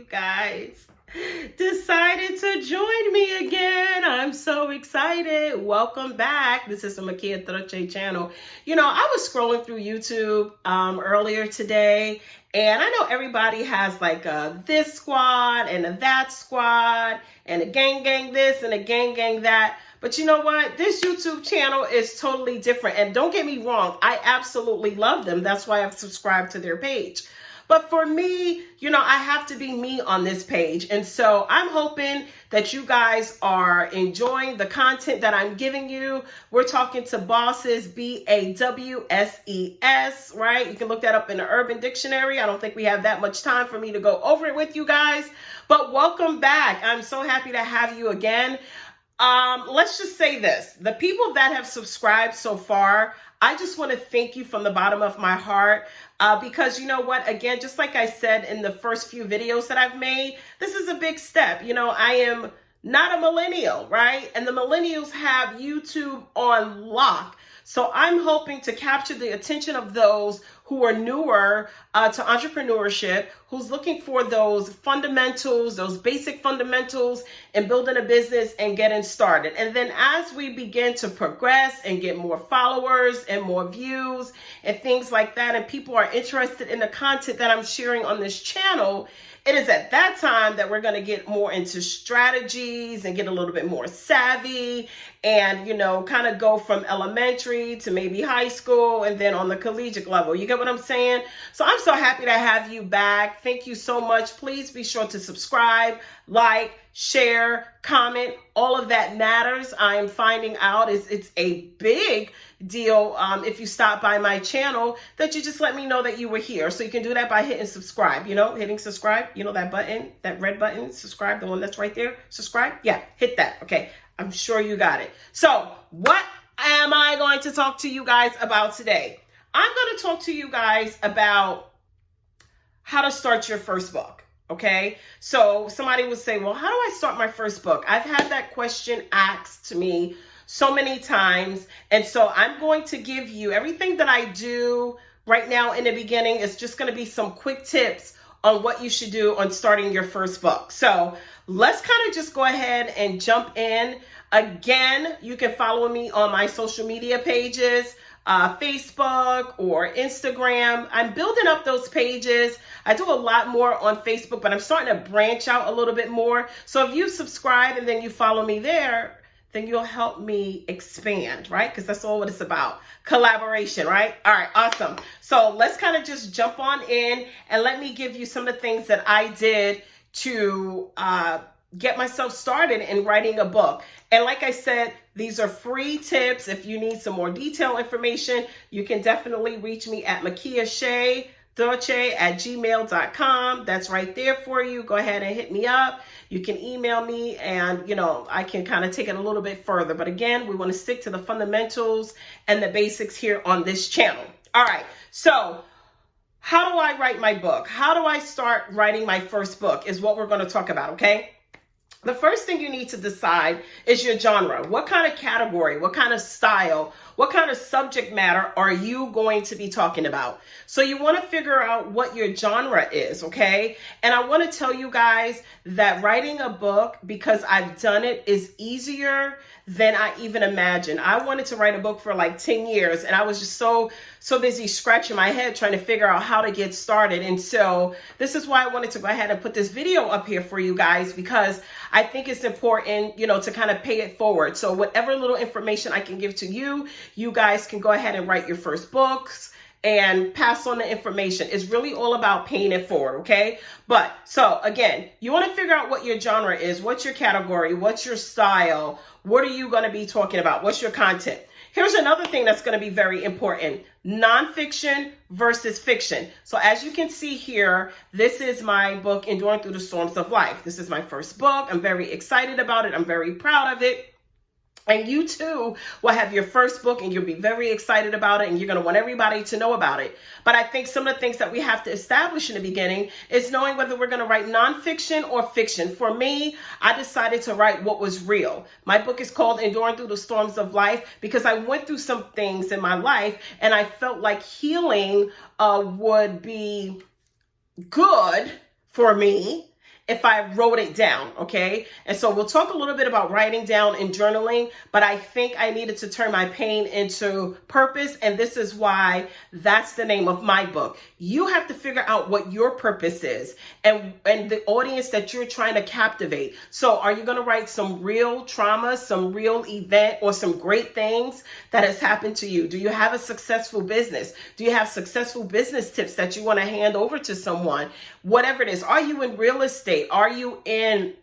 You guys decided to join me again. I'm so excited. Welcome back. This is the Mikia channel. You know, I was scrolling through YouTube earlier today, and I know everybody has like a this squad and a that squad and a gang this and a gang that. But you know what? This YouTube channel is totally different. And don't get me wrong, I absolutely love them. That's why I've subscribed to their page. But for me, you know, I have to be me on this page. And so I'm hoping that you guys are enjoying the content that I'm giving you. We're talking to bosses, B-A-W-S-E-S, right? You can look that up in the Urban Dictionary. I don't think we have that much time for me to go over it with you guys. But welcome back. I'm so happy to have you again. Let's just say this. The people that have subscribed so far, I just want to thank you from the bottom of my heart because you know what, again, just like I said in the first few videos that I've made, this is a big step. You know, I am not a millennial, right? And the millennials have YouTube on lock. So I'm hoping to capture the attention of those who are newer to entrepreneurship, who's looking for those fundamentals, those basic fundamentals in building a business and getting started. And then as we begin to progress and get more followers and more views and things like that, and people are interested in the content that I'm sharing on this channel, it is at that time that we're going to get more into strategies and get a little bit more savvy and, you know, kind of go from elementary to maybe high school and then on the collegiate level. You get what I'm saying? So I'm so happy to have you back. Thank you so much. Please be sure to subscribe, like, share, comment. All of that matters. I am finding out it's a big deal if you stop by my channel that you just let me know that you were here. So you can do that by hitting subscribe, you know, hitting subscribe, you know, that button, that red button, subscribe, the one that's right there, subscribe. Yeah, hit that. Okay. I'm sure you got it. So what am I going to talk to you guys about today? I'm going to talk to you guys about how to start your first book. Okay. So somebody would say, well, how do I start my first book? I've had that question asked to me so many times. And so I'm going to give you everything that I do right now in the beginning. Is just going to be some quick tips on what you should do on starting your first book. So let's kind of just go ahead and jump in. Again, you can follow me on my social media pages, Facebook or Instagram. I'm building up those pages. I do a lot more on Facebook, but I'm starting to branch out a little bit more. So if you subscribe and then you follow me there, then you'll help me expand, right? Because that's all what it's about. Collaboration, right? All right, awesome. So let's kind of just jump on in and let me give you some of the things that I did to get myself started in writing a book. And like I said, these are free tips. If you need some more detailed information, you can definitely reach me at mikiashaydolce@gmail.com. That's right there for you. Go ahead and hit me up. You can email me and, you know, I can kind of take it a little bit further. But again, we want to stick to the fundamentals and the basics here on this channel. All right. So how do I write my book? How do I start writing my first book is what we're going to talk about. Okay. The first thing you need to decide is your genre. What kind of category, what kind of style, what kind of subject matter are you going to be talking about? So you want to figure out what your genre is, okay? And I want to tell you guys that writing a book, because I've done it, is easier than I even imagined. I wanted to write a book for like 10 years and I was just so busy scratching my head trying to figure out how to get started. And so this is why I wanted to go ahead and put this video up here for you guys, because I think it's important, you know, to kind of pay it forward. So whatever little information I can give to you, you guys can go ahead and write your first books and pass on the information. It's really all about paying it forward, okay? But so again, you want to figure out what your genre is, what's your category, what's your style, what are you going to be talking about, what's your content? Here's another thing that's going to be very important: nonfiction versus fiction. So as you can see here, this is my book, Enduring Through the Storms of Life. This is my first book. I'm very excited about it. I'm very proud of it. And you too will have your first book and you'll be very excited about it and you're going to want everybody to know about it. But I think some of the things that we have to establish in the beginning is knowing whether we're going to write nonfiction or fiction. For me, I decided to write what was real. My book is called Enduring Through the Storms of Life because I went through some things in my life and I felt like healing would be good for me. if I wrote it down, okay? And so we'll talk a little bit about writing down and journaling, but I think I needed to turn my pain into purpose, and this is why that's the name of my book. You have to figure out what your purpose is and the audience that you're trying to captivate. So are you going to write some real trauma, some real event, or some great things that has happened to you? Do you have a successful business? Do you have successful business tips that you want to hand over to someone? Whatever it is. Are you in real estate? Are you in,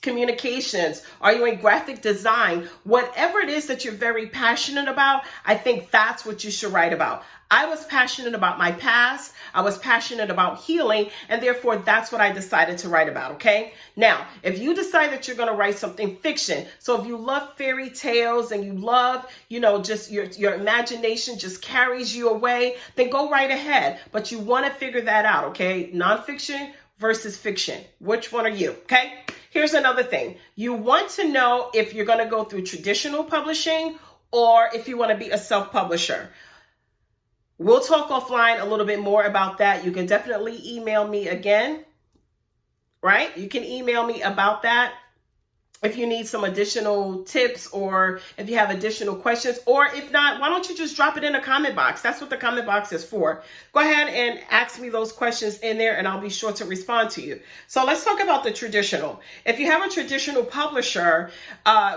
communications? Are you in graphic design? Whatever it is that you're very passionate about, I think that's what you should write about. I was passionate about my past. I was passionate about healing, and therefore that's what I decided to write about, okay? Now, if you decide that you're going to write something fiction, so if you love fairy tales and you love, just your imagination just carries you away, then go right ahead. But you want to figure that out, okay? Nonfiction versus fiction. Which one are you, okay? Here's another thing. You want to know if you're going to go through traditional publishing or if you want to be a self-publisher. We'll talk offline a little bit more about that. You can definitely email me again, right? You can email me about that if you need some additional tips or if you have additional questions. Or if not, why don't you just drop it in a comment box? That's what the comment box is for. Go ahead and ask me those questions in there and I'll be sure to respond to you. So let's talk about the traditional. If you have a traditional publisher,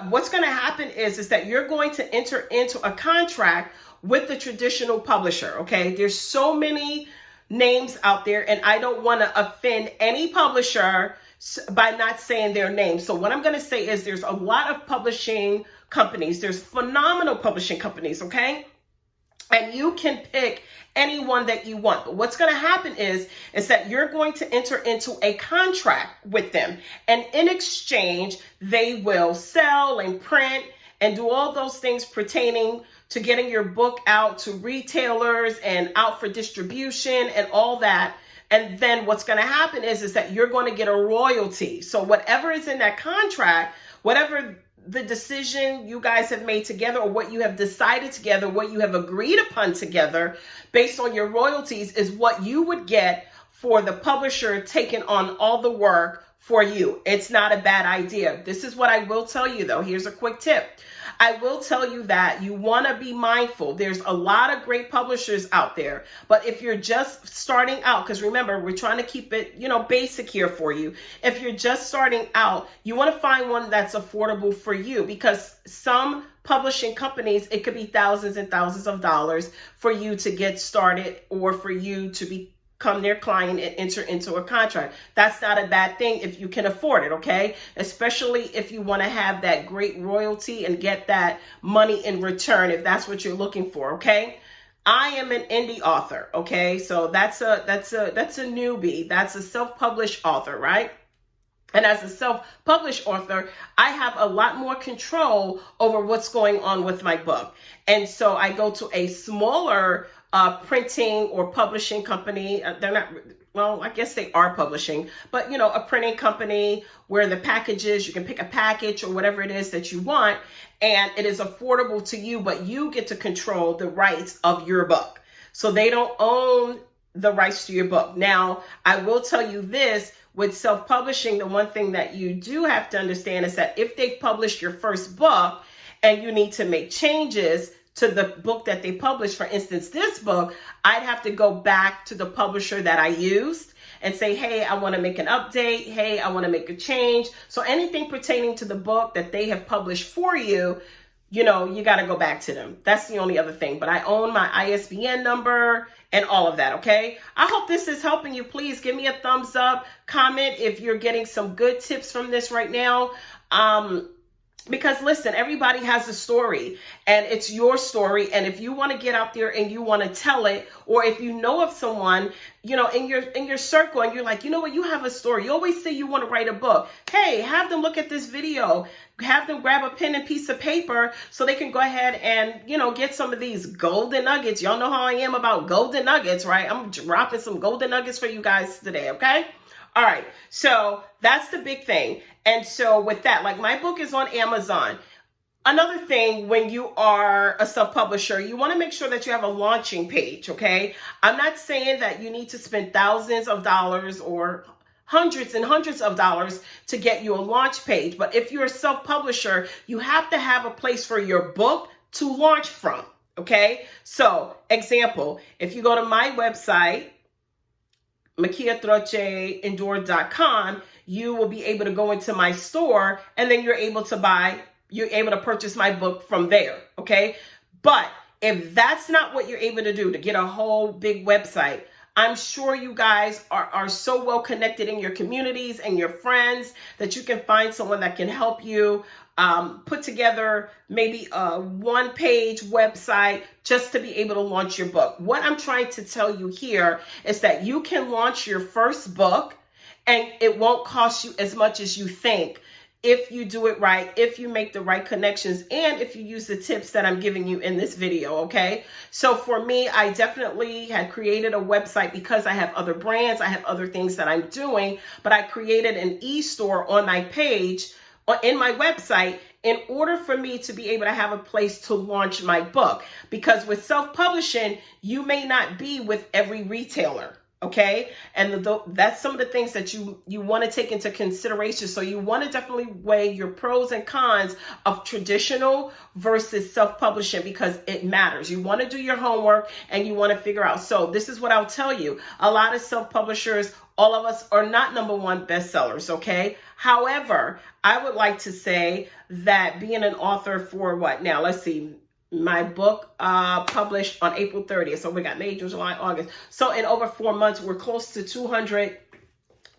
what's going to happen is that you're going to enter into a contract with the traditional publisher, okay? There's so many names out there and I don't want to offend any publisher by not saying their name. So what I'm going to say is there's a lot of publishing companies. There's phenomenal publishing companies, okay? And you can pick anyone that you want. But what's going to happen is that you're going to enter into a contract with them. And in exchange, they will sell and print and do all those things pertaining to getting your book out to retailers and out for distribution and all that. And then what's going to happen is that you're going to get a royalty. So whatever is in that contract, whatever the decision you guys have made together or what you have decided together, what you have agreed upon together based on your royalties is what you would get for the publisher taking on all the work for you. It's not a bad idea. This is what I will tell you though. Here's a quick tip. I will tell you that you want to be mindful. There's a lot of great publishers out there, but if you're just starting out, because remember, we're trying to keep it, basic here for you. If you're just starting out, you want to find one that's affordable for you because some publishing companies, it could be thousands and thousands of dollars for you to get started or for you to become their client and enter into a contract. That's not a bad thing if you can afford it, okay? Especially if you want to have that great royalty and get that money in return if that's what you're looking for, okay? I am an indie author, okay? So that's a newbie. That's a self-published author, right? And as a self-published author, I have a lot more control over what's going on with my book. And so I go to a smaller printing or publishing company. They're not, well, I guess they are publishing, but a printing company where the packages, you can pick a package or whatever it is that you want, and it is affordable to you, but you get to control the rights of your book. So they don't own the rights to your book. Now, I will tell you this, with self-publishing, the one thing that you do have to understand is that if they've published your first book and you need to make changes to the book that they published, for instance, this book, I'd have to go back to the publisher that I used and say, hey, I want to make an update. Hey, I want to make a change. So anything pertaining to the book that they have published for you, you got to go back to them. That's the only other thing. But I own my ISBN number and all of that, okay? I hope this is helping you. Please give me a thumbs up, comment if you're getting some good tips from this right now. Because listen, everybody has a story and it's your story. And if you want to get out there and you want to tell it, or if you know of someone, in your circle and you're like, you know what, you have a story. You always say you want to write a book. Hey, have them look at this video, have them grab a pen and piece of paper so they can go ahead and, get some of these golden nuggets. Y'all know how I am about golden nuggets, right? I'm dropping some golden nuggets for you guys today. Okay. All right. So that's the big thing. And so with that, like my book is on Amazon. Another thing, when you are a self-publisher, you want to make sure that you have a launching page, okay? I'm not saying that you need to spend thousands of dollars or hundreds and hundreds of dollars to get you a launch page. But if you're a self-publisher, you have to have a place for your book to launch from. Okay, so example, if you go to my website, mikiatrocheendure.com, you will be able to go into my store, and then you're able to purchase my book from there. Okay, but if that's not what you're able to do, to get a whole big website, I'm sure you guys are so well connected in your communities and your friends that you can find someone that can help you put together maybe a one-page website just to be able to launch your book. What I'm trying to tell you here is that you can launch your first book and it won't cost you as much as you think if you do it right, if you make the right connections, and if you use the tips that I'm giving you in this video, okay? So for me, I definitely had created a website because I have other brands, I have other things that I'm doing, but I created an e-store on my page, in my website, in order for me to be able to have a place to launch my book. Because with self-publishing, you may not be with every retailer. Okay, and that's some of the things that you want to take into consideration. So you want to definitely weigh your pros and cons of traditional versus self-publishing, because it matters. You want to do your homework and you want to figure out. So this is what I'll tell you. A lot of self-publishers, all of us are not #1 bestsellers, okay? However, I would like to say that being an author for what now? Let's see. My book published on April 30th. So we got May, June, July, August. So in over 4 months, we're close to 200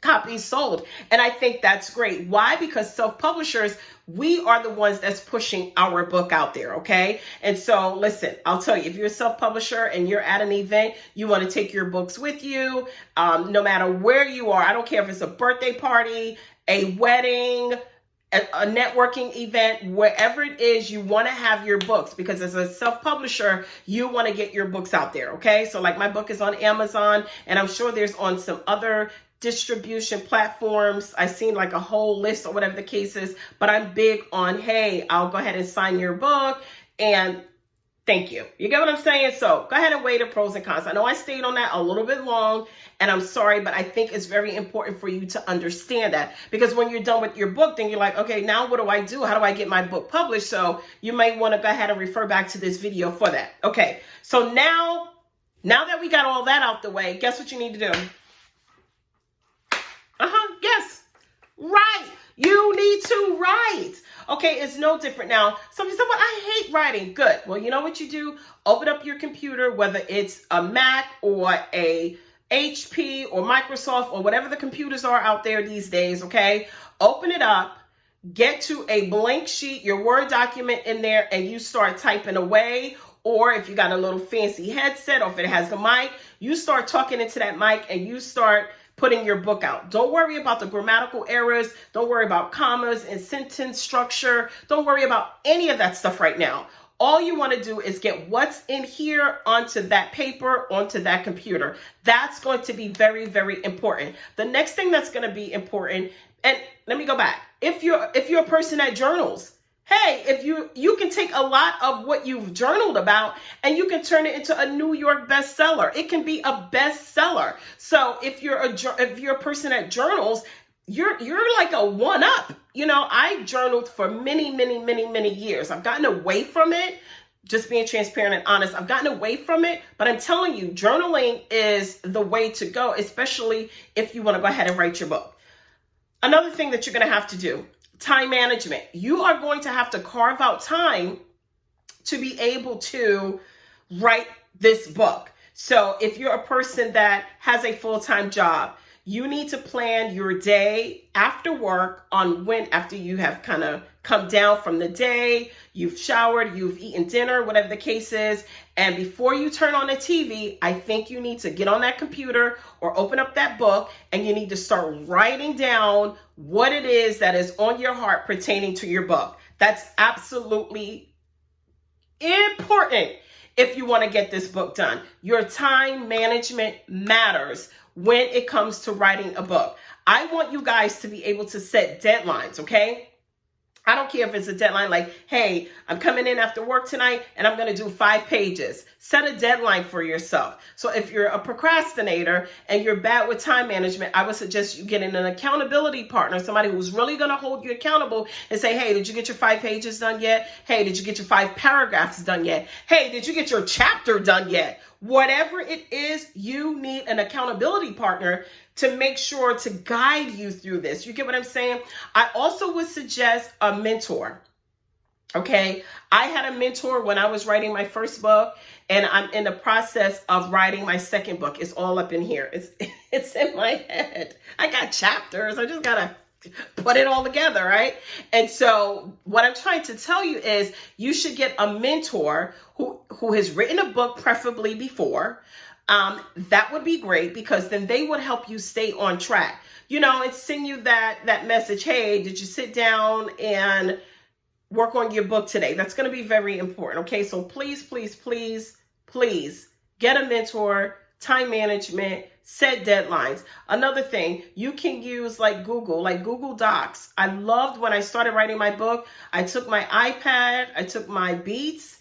copies sold. And I think that's great. Why? Because self-publishers, we are the ones that's pushing our book out there, okay? And so listen, I'll tell you, if you're a self-publisher and you're at an event, you want to take your books with you, no matter where you are. I don't care if it's a birthday party, a wedding, a networking event, wherever it is, you want to have your books, because as a self-publisher, you want to get your books out there, okay? So like my book is on Amazon, and I'm sure there's on some other distribution platforms. I've seen like a whole list or whatever the case is, but I'm big on, hey, I'll go ahead and sign your book, and thank you. You get what I'm saying? So go ahead and weigh the pros and cons. I know I stayed on that a little bit long, and I'm sorry, but I think it's very important for you to understand that, because when you're done with your book, then you're like, okay, now what do I do? How do I get my book published? So you might want to go ahead and refer back to this video for that. Okay, so now that we got all that out the way, guess what you need to do? Yes, write. You need to write. Okay, it's no different now. Somebody said, well, I hate writing. Good. Well, you know what you do? Open up your computer, whether it's a Mac or a HP or Microsoft or whatever the computers are out there these days, okay? Open it up, get to a blank sheet, your Word document in there, and you start typing away. Or if you got a little fancy headset, or if it has the mic, you start talking into that mic and you start putting your book out. Don't worry about the grammatical errors. Don't worry about commas and sentence structure. Don't worry about any of that stuff right now. All you want to do is get what's in here onto that paper, onto that computer. That's going to be very, very important. The next thing that's going to be important, and let me go back. If you're a person that journals, hey, if you can take a lot of what you've journaled about and you can turn it into a New York bestseller. It can be a bestseller. So if you're a person that journals, you're like a one-up. You know, I journaled for many, many, many, many years. I've gotten away from it, just being transparent and honest. I've gotten away from it, but I'm telling you, journaling is the way to go, especially if you want to go ahead and write your book. Another thing that you're going to have to do, time management. You are going to have to carve out time to be able to write this book. So if you're a person that has a full-time job, you need to plan your day after work on after you have kind of come down from the day, you've showered, you've eaten dinner, whatever the case is. And before you turn on the TV, I think you need to get on that computer or open up that book, and you need to start writing down what it is that is on your heart pertaining to your book. That's absolutely important if you want to get this book done. Your time management matters when it comes to writing a book. I want you guys to be able to set deadlines, okay? I don't care if it's a deadline like, hey, I'm coming in after work tonight and I'm going to do 5 pages. Set a deadline for yourself. So if you're a procrastinator and you're bad with time management, I would suggest you getting an accountability partner, somebody who's really going to hold you accountable and say, hey, did you get your 5 pages done yet? Hey, did you get your 5 paragraphs done yet? Hey, did you get your chapter done yet? Whatever it is, you need an accountability partner to make sure to guide you through this. You get what I'm saying? I also would suggest a mentor. Okay. I had a mentor when I was writing my first book, and I'm in the process of writing my second book. It's all up in here. It's in my head. I got chapters. I just gotta put it all together, right? And so what I'm trying to tell you is you should get a mentor who has written a book, preferably before. That would be great, because then they would help you stay on track, and send you that message. Hey, did you sit down and work on your book today? That's going to be very important. Okay. So please, please, please, please get a mentor, time management, set deadlines. Another thing, you can use like Google Docs. I loved when I started writing my book, I took my iPad, I took my Beats,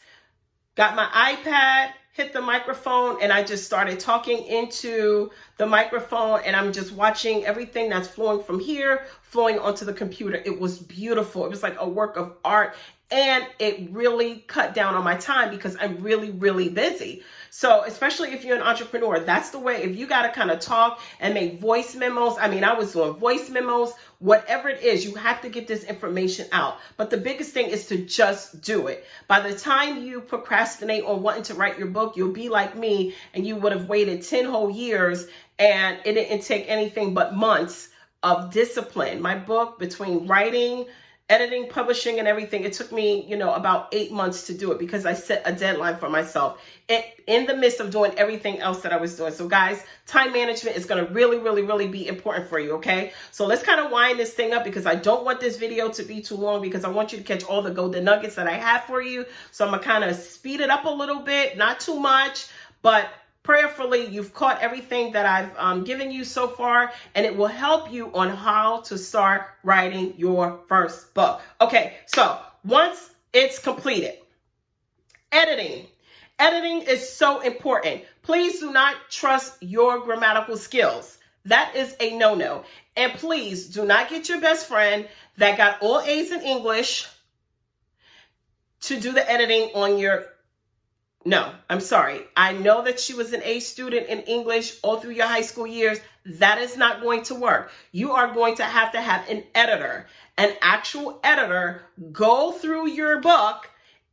got my iPad, hit the microphone, and I just started talking into the microphone, and I'm just watching everything that's flowing from here, flowing onto the computer. It was beautiful. It was like a work of art, and it really cut down on my time because I'm really, really busy. So especially if you're an entrepreneur, that's the way. If you got to kind of talk and make voice memos, I was doing voice memos, whatever it is, you have to get this information out. But the biggest thing is to just do it. By the time you procrastinate on wanting to write your book, you'll be like me, and you would have waited 10 whole years, and it didn't take anything but months of discipline. My book, between writing, editing, publishing, and everything, it took me, about 8 months to do it, because I set a deadline for myself in the midst of doing everything else that I was doing. So guys, time management is going to really, really, really be important for you. Okay. So let's kind of wind this thing up, because I don't want this video to be too long, because I want you to catch all the golden nuggets that I have for you. So I'm going to kind of speed it up a little bit, not too much, but prayerfully, you've caught everything that I've given you so far, and it will help you on how to start writing your first book. Okay, so once it's completed, editing. Editing is so important. Please do not trust your grammatical skills. That is a no-no. And please do not get your best friend that got all A's in English to do the editing on your... No, I'm sorry. I know that she was an A student in English all through your high school years. That is not going to work. You are going to have an editor, an actual editor, go through your book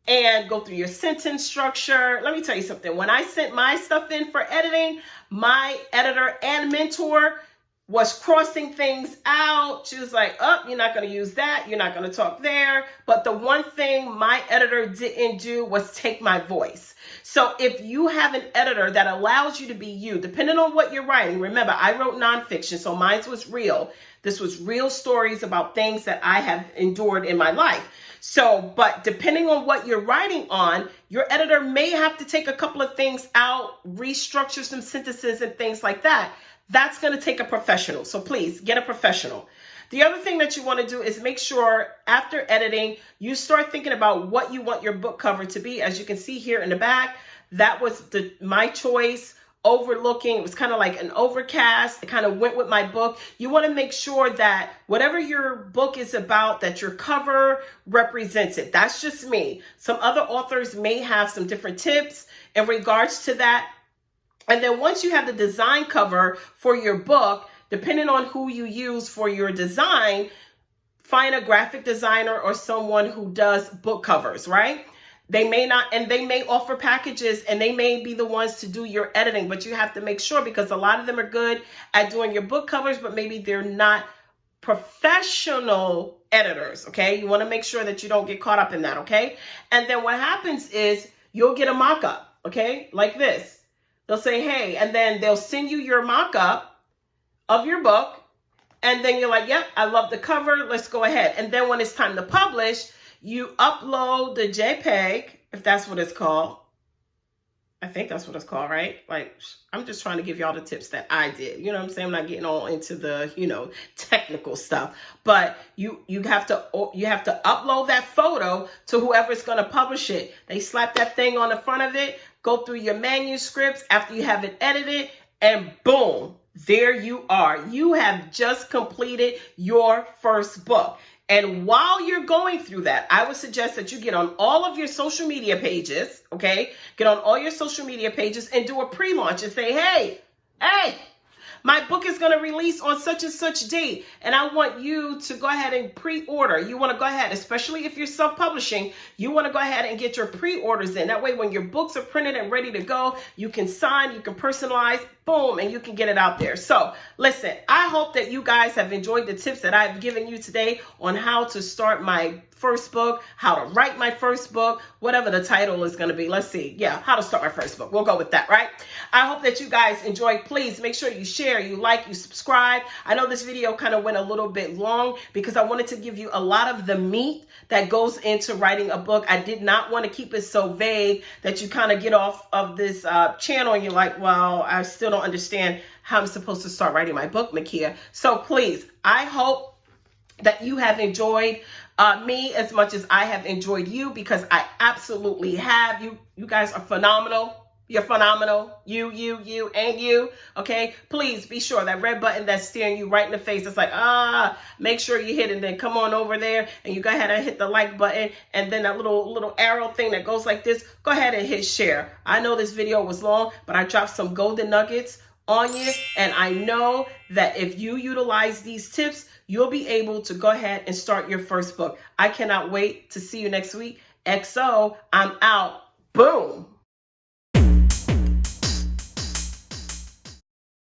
and go through your sentence structure. Let me tell you something. When I sent my stuff in for editing, my editor and mentor was crossing things out. She was like, oh, you're not going to use that. You're not going to talk there. But the one thing my editor didn't do was take my voice. So if you have an editor that allows you to be you, depending on what you're writing, remember, I wrote nonfiction, so mine was real. This was real stories about things that I have endured in my life. So, but depending on what you're writing on, your editor may have to take a couple of things out, restructure some sentences and things like that. That's going to take a professional. So please get a professional. The other thing that you want to do is make sure after editing, you start thinking about what you want your book cover to be. As you can see here in the back, that was my choice. Overlooking, it was kind of like an overcast. It kind of went with my book. You want to make sure that whatever your book is about, that your cover represents it. That's just me. Some other authors may have some different tips in regards to that. And then once you have the design cover for your book, depending on who you use for your design, find a graphic designer or someone who does book covers, right? They may not, and they may offer packages, and they may be the ones to do your editing, but you have to make sure, because a lot of them are good at doing your book covers, but maybe they're not professional editors, okay? You want to make sure that you don't get caught up in that, okay? And then what happens is you'll get a mock-up, okay? Like this. They'll say, hey, and then they'll send you your mock-up of your book, and then you're like, yep, I love the cover, let's go ahead. And then when it's time to publish, you upload the JPEG, if that's what it's called. I think that's what it's called, right? Like, I'm just trying to give y'all the tips that I did. You know what I'm saying? I'm not getting all into the, technical stuff. But you have to upload that photo to whoever's going to publish it. They slap that thing on the front of it, go through your manuscripts after you have it edited, and boom, there you are. You have just completed your first book. And while you're going through that, I would suggest that you get on all of your social media pages, okay? Get on all your social media pages and do a pre-launch and say, hey, my book is going to release on such and such date, and I want you to go ahead and pre-order. You want to go ahead, especially if you're self-publishing, you want to go ahead and get your pre-orders in. That way, when your books are printed and ready to go, you can sign, you can personalize, boom, and you can get it out there. So listen, I hope that you guys have enjoyed the tips that I've given you today on how to start my first book, how to write my first book, whatever the title is going to be. Let's see. Yeah, how to start my first book. We'll go with that, right? I hope that you guys enjoyed. Please make sure you share, you like, you subscribe. I know this video kind of went a little bit long because I wanted to give you a lot of the meat that goes into writing a book. I did not want to keep it so vague that you kind of get off of this channel and you're like, well, I still don't understand how I'm supposed to start writing my book, Mikia. So please, I hope that you have enjoyed me as much as I have enjoyed you, because I absolutely have. You guys are phenomenal. You're phenomenal. You, and you. Okay? Please be sure that red button that's staring you right in the face, it's like, make sure you hit it, and then come on over there and you go ahead and hit the like button, and then that little arrow thing that goes like this, go ahead and hit share. I know this video was long, but I dropped some golden nuggets on you, and I know that if you utilize these tips, you'll be able to go ahead and start your first book. I cannot wait to see you next week. XO, I'm out. Boom.